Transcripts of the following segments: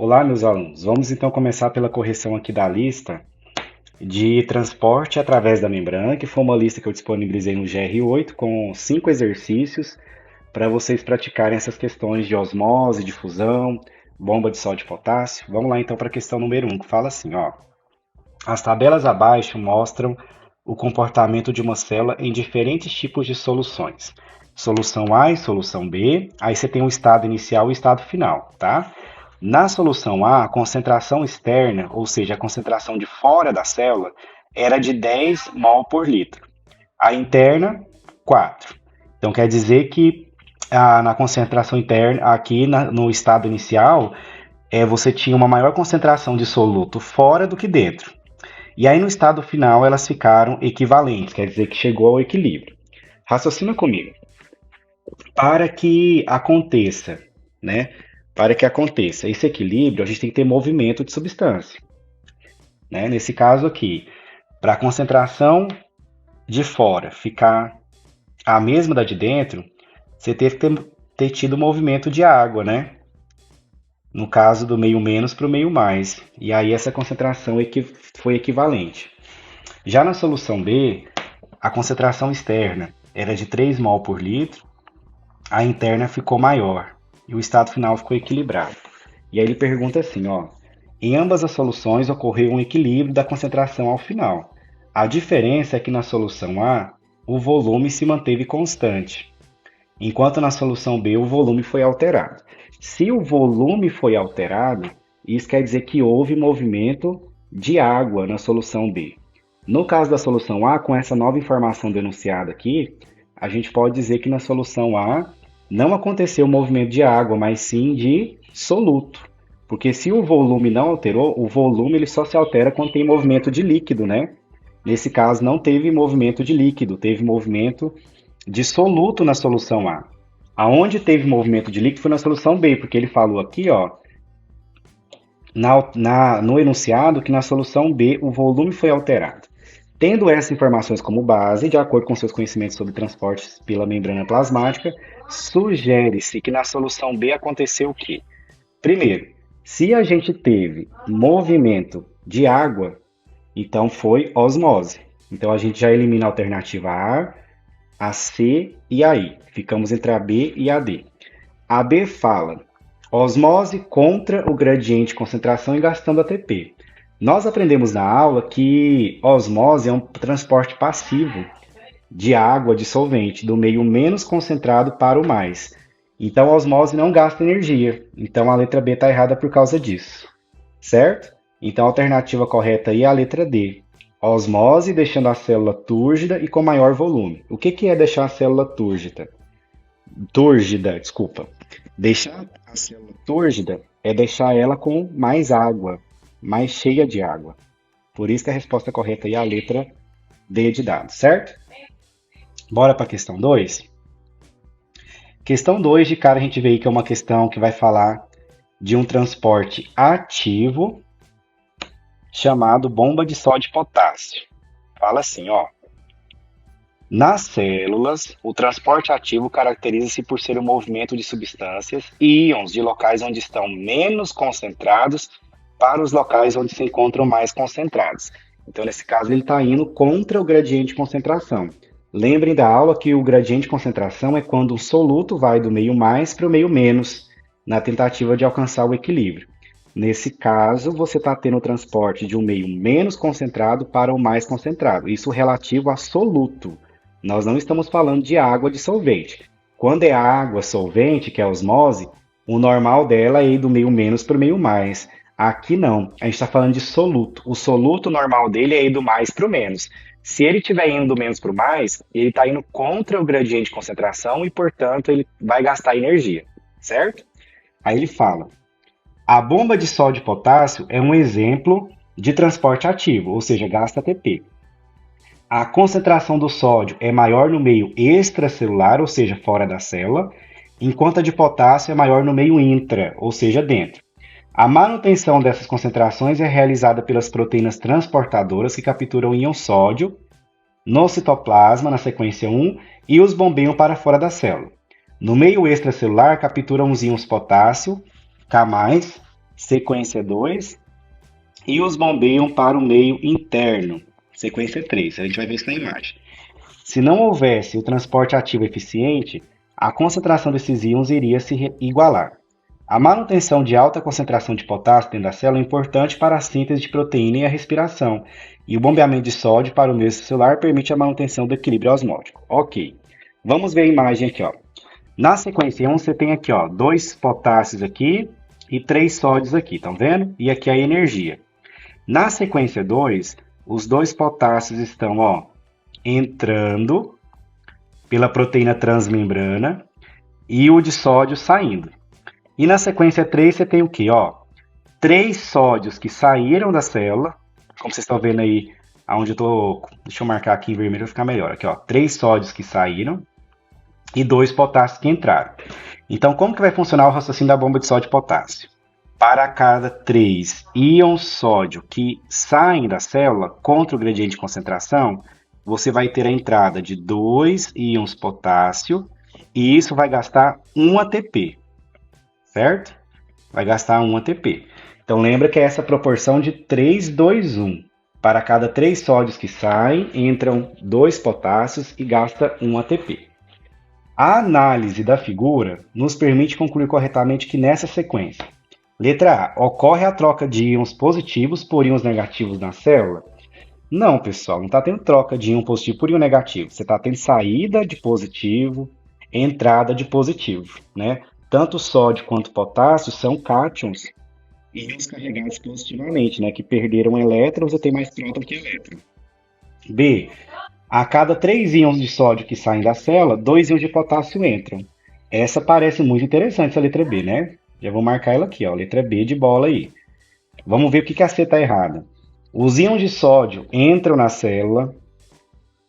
Olá, meus alunos. Vamos então começar pela correção aqui da lista de transporte através da membrana, que foi uma lista que eu disponibilizei no GR8 com 5 exercícios para vocês praticarem essas questões de osmose, difusão, bomba de sódio e potássio. Vamos lá então para a questão número 1, que fala assim, ó. As tabelas abaixo mostram o comportamento de uma célula em diferentes tipos de soluções. Solução A e solução B, aí você tem o estado inicial e o estado final, tá? Na solução A, a concentração externa, ou seja, a concentração de fora da célula, era de 10 mol por litro. A interna, 4. Então quer dizer que na concentração interna, aqui no estado inicial, você tinha uma maior concentração de soluto fora do que dentro. E aí no estado final elas ficaram equivalentes, quer dizer que chegou ao equilíbrio. Raciocina comigo. Para que aconteça, né? Para que aconteça esse equilíbrio, a gente tem que ter movimento de substância, né? Nesse caso aqui, para a concentração de fora ficar a mesma da de dentro, você teve que ter tido movimento de água, né? No caso do meio menos para o meio mais. E aí essa concentração foi equivalente. Já na solução B, a concentração externa era de 3 mol por litro, a interna ficou maior e o estado final ficou equilibrado. E aí ele pergunta assim, ó, em ambas as soluções ocorreu um equilíbrio da concentração ao final. A diferença é que na solução A, o volume se manteve constante, enquanto na solução B o volume foi alterado. Se o volume foi alterado, isso quer dizer que houve movimento de água na solução B. No caso da solução A, com essa nova informação denunciada aqui, a gente pode dizer que na solução A não aconteceu movimento de água, mas sim de soluto. Porque se o volume não alterou, o volume ele só se altera quando tem movimento de líquido, né? Nesse caso não teve movimento de líquido, teve movimento de soluto na solução A. Aonde teve movimento de líquido foi na solução B, porque ele falou aqui, ó, no enunciado, que na solução B o volume foi alterado. Tendo essas informações como base, de acordo com seus conhecimentos sobre transportes pela membrana plasmática, sugere-se que na solução B aconteceu o quê? Primeiro, se a gente teve movimento de água, então foi osmose. Então a gente já elimina a alternativa A C e a I. Ficamos entre a B e a D. A B fala osmose contra o gradiente de concentração e gastando ATP. Nós aprendemos na aula que osmose é um transporte passivo de água dissolvente do meio menos concentrado para o mais. Então a osmose não gasta energia. Então a letra B está errada por causa disso. Certo? Então a alternativa correta aí é a letra D. Osmose deixando a célula túrgida e com maior volume. O que é deixar a célula túrgida? Túrgida, desculpa. Deixar a célula túrgida é deixar ela com mais água, mais cheia de água. Por isso que a resposta correta aí é a letra D de dado, certo? Bora para a questão 2. Questão 2, de cara a gente vê aí que é uma questão que vai falar de um transporte ativo chamado bomba de sódio e potássio. Fala assim, ó. Nas células, o transporte ativo caracteriza-se por ser o movimento de substâncias e íons de locais onde estão menos concentrados para os locais onde se encontram mais concentrados. Então, nesse caso, ele está indo contra o gradiente de concentração. Lembrem da aula que o gradiente de concentração é quando um soluto vai do meio mais para o meio menos, na tentativa de alcançar o equilíbrio. Nesse caso, você está tendo o transporte de um meio menos concentrado para o mais concentrado. Isso relativo a soluto. Nós não estamos falando de água dissolvente. Quando é água solvente, que é a osmose, o normal dela é ir do meio menos para o meio mais. Aqui não, a gente está falando de soluto. O soluto normal dele é ir do mais para o menos. Se ele estiver indo do menos para o mais, ele está indo contra o gradiente de concentração e, portanto, ele vai gastar energia, certo? Aí ele fala, a bomba de sódio e potássio é um exemplo de transporte ativo, ou seja, gasta ATP. A concentração do sódio é maior no meio extracelular, ou seja, fora da célula, enquanto a de potássio é maior no meio intra, ou seja, dentro. A manutenção dessas concentrações é realizada pelas proteínas transportadoras que capturam o íon sódio no citoplasma, na sequência 1, e os bombeiam para fora da célula. No meio extracelular, capturam os íons potássio, K+, sequência 2, e os bombeiam para o meio interno, sequência 3. A gente vai ver isso na imagem. Se não houvesse o transporte ativo eficiente, a concentração desses íons iria se igualar. A manutenção de alta concentração de potássio dentro da célula é importante para a síntese de proteína e a respiração, e o bombeamento de sódio para o meio celular permite a manutenção do equilíbrio osmótico. Ok, vamos ver a imagem aqui. Ó. Na sequência 1, você tem aqui 2 potássios aqui e 3 sódios aqui, estão vendo? E aqui a energia. Na sequência 2, os 2 potássios estão entrando pela proteína transmembrana e o de sódio saindo. E na sequência 3 você tem o quê? 3 sódios que saíram da célula, como vocês estão vendo aí, aonde eu tô, deixa eu marcar aqui em vermelho para ficar melhor. Aqui, 3 sódios que saíram e 2 potássios que entraram. Então, como que vai funcionar o raciocínio da bomba de sódio e potássio? Para cada 3 íons sódio que saem da célula contra o gradiente de concentração, você vai ter a entrada de 2 íons potássio e isso vai gastar 1 ATP, certo? Vai gastar 1 ATP. Então lembra que é essa proporção de 3, 2, 1. Para cada 3 sódios que saem, entram 2 potássios e gasta 1 ATP. A análise da figura nos permite concluir corretamente que nessa sequência, letra A, ocorre a troca de íons positivos por íons negativos na célula? Não, pessoal, não está tendo troca de íon positivo por íon negativo. Você está tendo saída de positivo, entrada de positivo, né? Tanto sódio quanto potássio são cátions, íons carregados positivamente, né? Que perderam elétrons e tem mais próton que elétron. B. A cada 3 íons de sódio que saem da célula, 2 íons de potássio entram. Essa parece muito interessante, essa letra B, né? Já vou marcar ela aqui, letra B de bola aí. Vamos ver o que a C está errada. Os íons de sódio entram na célula,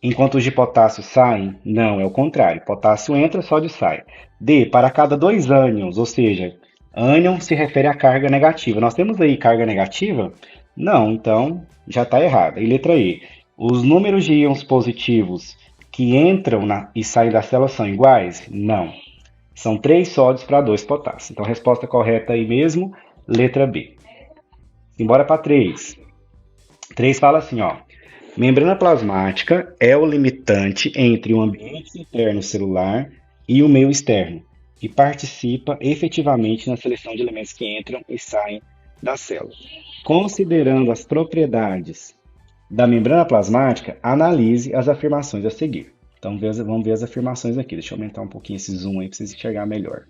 enquanto os de potássio saem? Não, é o contrário. Potássio entra, sódio sai. D. Para cada 2 ânions, ou seja, ânion se refere à carga negativa. Nós temos aí carga negativa? Não, então já está errado. E letra E. Os números de íons positivos que entram e saem da célula são iguais? Não. São 3 sódios para 2 potássios. Então a resposta correta aí mesmo, letra B. Simbora para 3. 3 fala assim, membrana plasmática é o limitante entre o ambiente interno celular e o meio externo e participa efetivamente na seleção de elementos que entram e saem da célula. Considerando as propriedades da membrana plasmática, analise as afirmações a seguir. Então vamos ver as afirmações aqui. Deixa eu aumentar um pouquinho esse zoom aí para vocês enxergar melhor.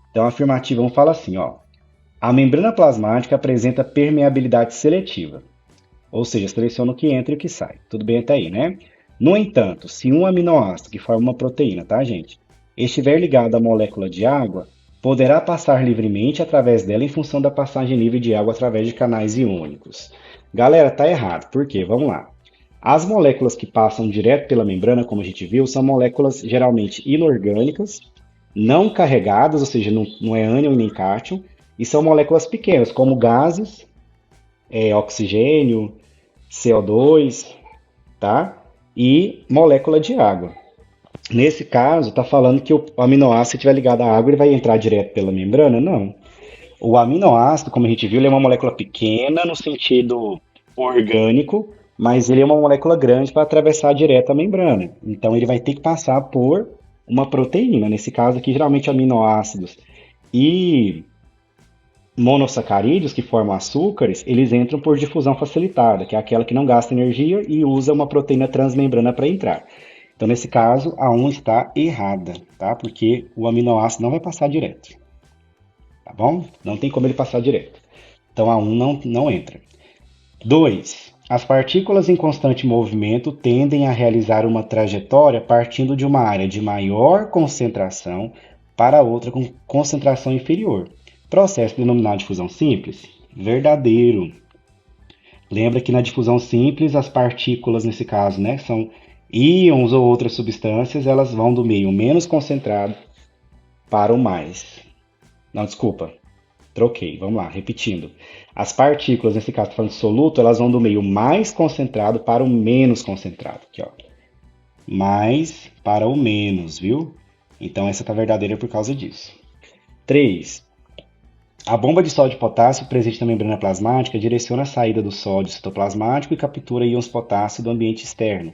Então a afirmativa 1 fala assim, a membrana plasmática apresenta permeabilidade seletiva. Ou seja, seleciona o que entra e o que sai. Tudo bem até aí, né? No entanto, se um aminoácido, que forma uma proteína, tá, gente? Estiver ligado à molécula de água, poderá passar livremente através dela em função da passagem livre de água através de canais iônicos. Galera, tá errado. Por quê? Vamos lá. As moléculas que passam direto pela membrana, como a gente viu, são moléculas geralmente inorgânicas, não carregadas, ou seja, não é ânion nem cátion, e são moléculas pequenas, como gases, oxigênio, CO2, tá? E molécula de água. Nesse caso, está falando que o aminoácido, se estiver ligado à água, ele vai entrar direto pela membrana? Não. O aminoácido, como a gente viu, ele é uma molécula pequena no sentido orgânico, mas ele é uma molécula grande para atravessar direto a membrana. Então, ele vai ter que passar por uma proteína. Nesse caso aqui, geralmente aminoácidos e monossacarídeos, que formam açúcares, eles entram por difusão facilitada, que é aquela que não gasta energia e usa uma proteína transmembrana para entrar. Então, nesse caso, a 1 está errada, tá? Porque o aminoácido não vai passar direto. Tá bom? Não tem como ele passar direto. Então, a 1 não entra. 2. As partículas em constante movimento tendem a realizar uma trajetória partindo de uma área de maior concentração para outra com concentração inferior. Processo denominado difusão simples? Verdadeiro. Lembra que na difusão simples, as partículas, nesse caso, né, são íons ou outras substâncias, elas vão do meio menos concentrado para o mais. Não, desculpa. Troquei. Vamos lá, repetindo. As partículas, nesse caso, falando de soluto, elas vão do meio mais concentrado para o menos concentrado. Aqui, mais para o menos, viu? Então, essa está verdadeira por causa disso. 3. A bomba de sódio e potássio presente na membrana plasmática direciona a saída do sódio citoplasmático e captura íons potássio do ambiente externo,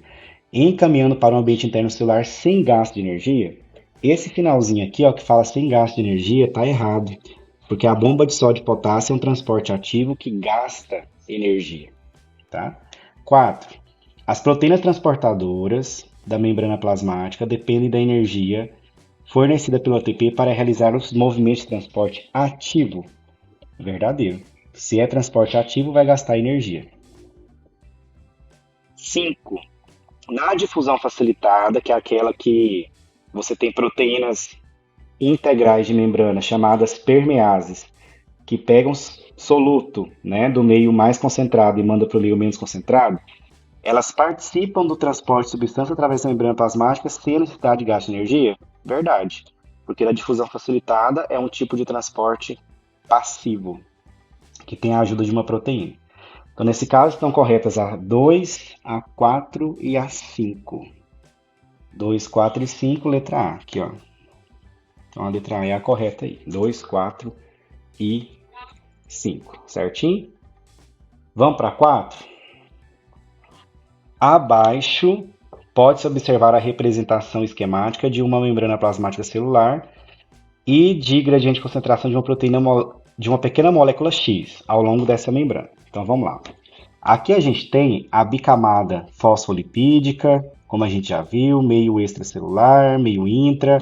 encaminhando para o ambiente interno celular sem gasto de energia. Esse finalzinho aqui, ó, que fala sem gasto de energia, está errado, porque a bomba de sódio e potássio é um transporte ativo que gasta energia. Tá? 4. As proteínas transportadoras da membrana plasmática dependem da energia fornecida pelo ATP para realizar os movimentos de transporte ativo. Verdadeiro. Se é transporte ativo, vai gastar energia. 5. Na difusão facilitada, que é aquela que você tem proteínas integrais de membrana chamadas permeases, que pegam soluto, né, do meio mais concentrado e manda para o meio menos concentrado, elas participam do transporte de substância através da membrana plasmática sem a necessidade de gasto de energia? Verdade, porque a difusão facilitada é um tipo de transporte passivo, que tem a ajuda de uma proteína. Então, nesse caso, estão corretas a 2, a 4 e a 5. 2, 4 e 5, letra A. Aqui, ó. Então, a letra A é a correta aí. 2, 4 e 5. Certinho? Vamos para 4? Abaixo, pode-se observar a representação esquemática de uma membrana plasmática celular e de gradiente de concentração de uma proteína de uma pequena molécula X ao longo dessa membrana. Então vamos lá. Aqui a gente tem a bicamada fosfolipídica, como a gente já viu, meio extracelular, meio intra.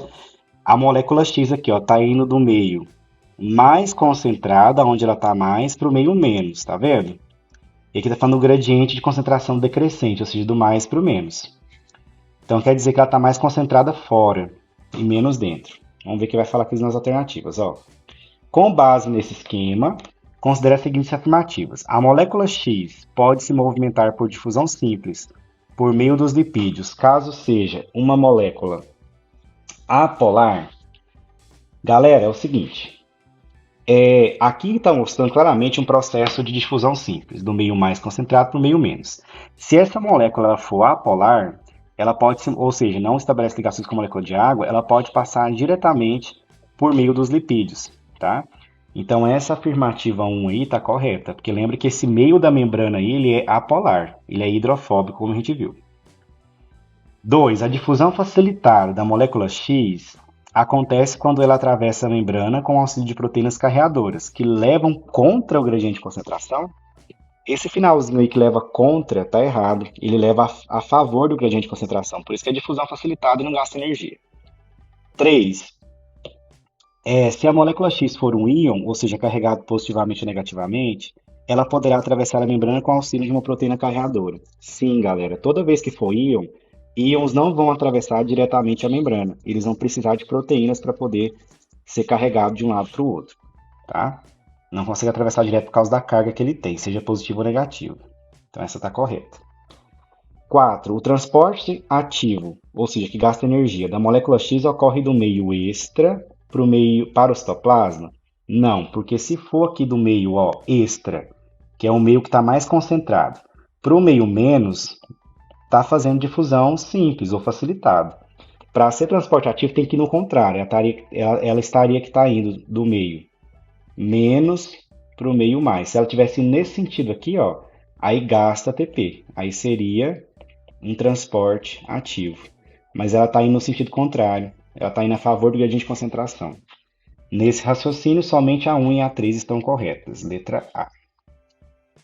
A molécula X aqui está indo do meio mais concentrada, onde ela está mais, para o meio menos, tá vendo? E aqui está falando do gradiente de concentração decrescente, ou seja, do mais para o menos. Então quer dizer que ela está mais concentrada fora e menos dentro. Vamos ver o que vai falar aqui nas alternativas. Ó. Com base nesse esquema, considere as seguintes afirmativas. A molécula X pode se movimentar por difusão simples por meio dos lipídios, caso seja uma molécula apolar. Galera, é o seguinte. Aqui está mostrando claramente um processo de difusão simples, do meio mais concentrado para o meio menos. Se essa molécula for apolar, ela pode, ou seja, não estabelece ligações com a molécula de água, ela pode passar diretamente por meio dos lipídios, tá? Então essa afirmativa 1 aí está correta, porque lembra que esse meio da membrana aí, ele é apolar, ele é hidrofóbico, como a gente viu. 2. A difusão facilitada da molécula X acontece quando ela atravessa a membrana com o auxílio de proteínas carreadoras, que levam contra o gradiente de concentração. Esse finalzinho aí que leva contra está errado, ele leva a favor do gradiente de concentração, por isso que é difusão facilitada e não gasta energia. 3. Se a molécula X for um íon, ou seja, carregado positivamente ou negativamente, ela poderá atravessar a membrana com o auxílio de uma proteína carreadora. Sim, galera, toda vez que for íon, íons não vão atravessar diretamente a membrana. Eles vão precisar de proteínas para poder ser carregado de um lado para o outro, tá? Não consegue atravessar direto por causa da carga que ele tem, seja positivo ou negativo. Então essa está correta. 4. O transporte ativo, ou seja, que gasta energia, da molécula X ocorre do meio extra para o citoplasma? Não, porque se for aqui do meio extra, que é o meio que está mais concentrado, para o meio menos, está fazendo difusão simples ou facilitada. Para ser transporte ativo tem que ir no contrário, ela estaria que está indo do meio menos para o meio mais. Se ela tivesse nesse sentido aqui, ó, aí gasta ATP, aí seria um transporte ativo. Mas ela está indo no sentido contrário, ela está indo a favor do gradiente de concentração. Nesse raciocínio, somente a 1 e a 3 estão corretas, letra A.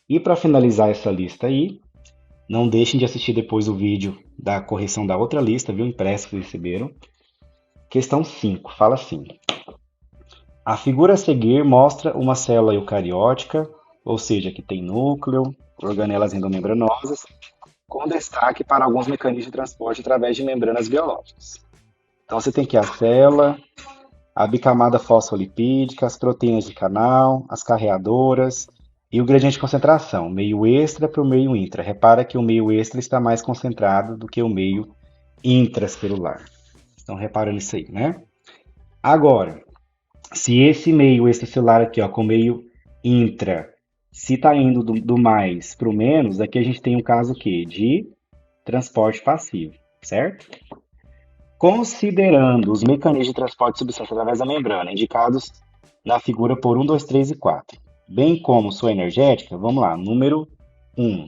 E para finalizar essa lista aí, não deixem de assistir depois o vídeo da correção da outra lista, viu? Impresso que receberam. Questão 5, fala assim. A figura a seguir mostra uma célula eucariótica, ou seja, que tem núcleo, organelas endomembranosas, com destaque para alguns mecanismos de transporte através de membranas biológicas. Então você tem aqui a célula, a bicamada fosfolipídica, as proteínas de canal, as carreadoras e o gradiente de concentração, meio extra para o meio intra. Repara que o meio extra está mais concentrado do que o meio intracelular. Então repara nisso aí, né? Agora, se esse meio extracelular aqui, ó, com o meio intra, se está indo do mais para o menos, aqui a gente tem um caso aqui de transporte passivo, certo? Considerando os mecanismos de transporte de substância através da membrana indicados na figura por 1, 2, 3 e 4, bem como sua energética. Vamos lá, número 1.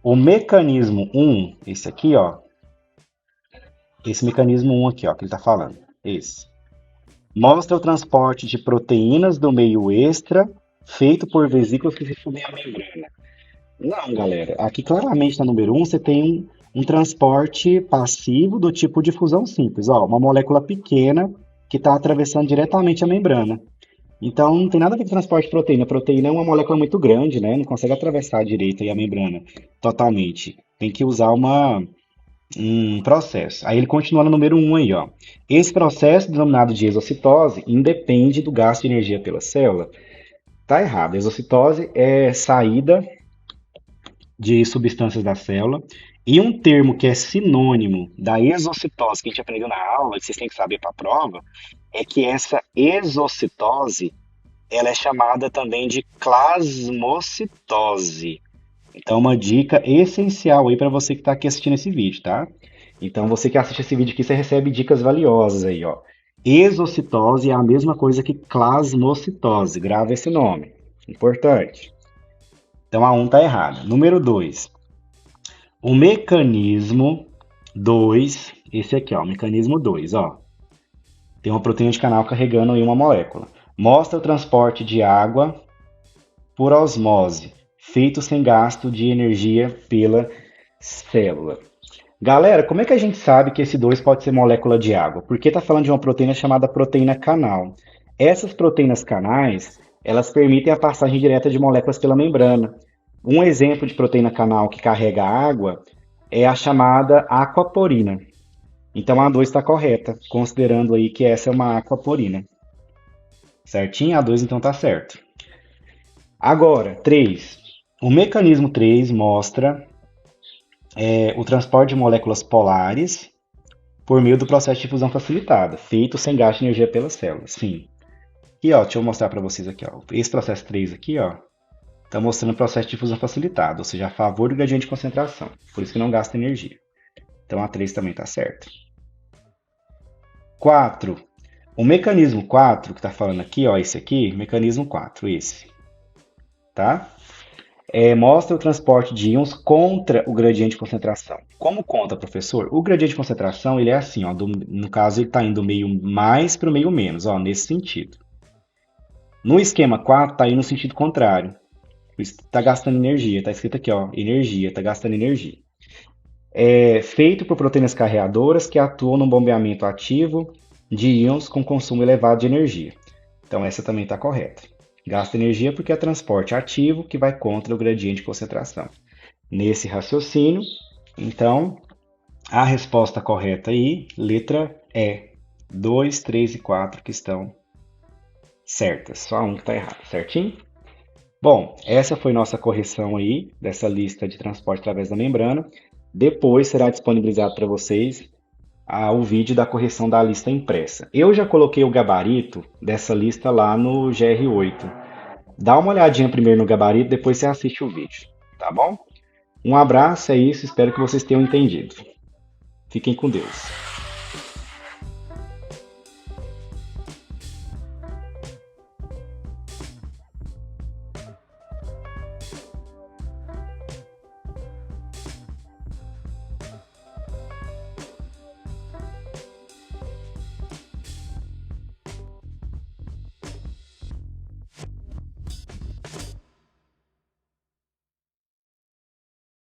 O mecanismo 1, esse aqui, ó, esse mecanismo 1 aqui, ó, que ele está falando, esse, mostra o transporte de proteínas do meio extra feito por vesículas que revestem a membrana. Não, galera. Aqui claramente na número um você tem um transporte passivo do tipo de fusão simples. Ó, uma molécula pequena que está atravessando diretamente a membrana. Então não tem nada a ver com transporte de proteína. A proteína é uma molécula muito grande, né? Não consegue atravessar direito aí a membrana totalmente. Tem que usar um processo. Aí ele continua no número um aí, ó. Esse processo, denominado de exocitose, independe do gasto de energia pela célula. Tá errado. Exocitose é saída de substâncias da célula. E um termo que é sinônimo da exocitose, que a gente aprendeu na aula, que vocês têm que saber para a prova, é que essa exocitose ela é chamada também de plasmocitose. Então, uma dica essencial aí para você que está aqui assistindo esse vídeo, tá? Então, você que assiste esse vídeo aqui, você recebe dicas valiosas aí, ó. Exocitose é a mesma coisa que plasmocitose. Grava esse nome. Importante. Então, a 1 está errada. Número 2. O mecanismo 2, esse aqui, ó, o mecanismo 2, ó. Tem uma proteína de canal carregando em uma molécula. Mostra o transporte de água por osmose, feito sem gasto de energia pela célula. Galera, como é que a gente sabe que esse 2 pode ser molécula de água? Porque está falando de uma proteína chamada proteína canal. Essas proteínas canais, elas permitem a passagem direta de moléculas pela membrana. Um exemplo de proteína canal que carrega água é a chamada aquaporina. Então a 2 está correta, considerando aí que essa é uma aquaporina. Certinho? A 2 então está certo. Agora, 3. O mecanismo 3 mostra o transporte de moléculas polares por meio do processo de fusão facilitada, feito sem gasto de energia pelas células. Sim. E ó, deixa eu mostrar para vocês aqui, ó. Esse processo 3 aqui, ó, está mostrando o processo de fusão facilitada, ou seja, a favor do gradiente de concentração. Por isso que não gasta energia. Então a 3 também está certo. 4. O mecanismo 4, que está falando aqui, ó, esse aqui, mecanismo 4, esse, tá? Mostra o transporte de íons contra o gradiente de concentração. Como conta, professor? O gradiente de concentração, ele é assim, ó, no caso ele está indo do meio mais para o meio menos, ó, nesse sentido. No esquema 4, está indo no sentido contrário. Está gastando energia, está escrito aqui, ó, energia, está gastando energia. É feito por proteínas carreadoras que atuam no bombeamento ativo de íons com consumo elevado de energia. Então essa também está correta. Gasta energia porque é transporte ativo que vai contra o gradiente de concentração. Nesse raciocínio, então, a resposta correta aí, letra E. 2, 3 e 4 que estão certas. Só um que está errado, certinho? Bom, essa foi nossa correção aí dessa lista de transporte através da membrana. Depois será disponibilizado para vocês o vídeo da correção da lista impressa. Eu já coloquei o gabarito dessa lista lá no GR8. Dá uma olhadinha primeiro no gabarito, depois você assiste o vídeo, tá bom? Um abraço, é isso, espero que vocês tenham entendido. Fiquem com Deus.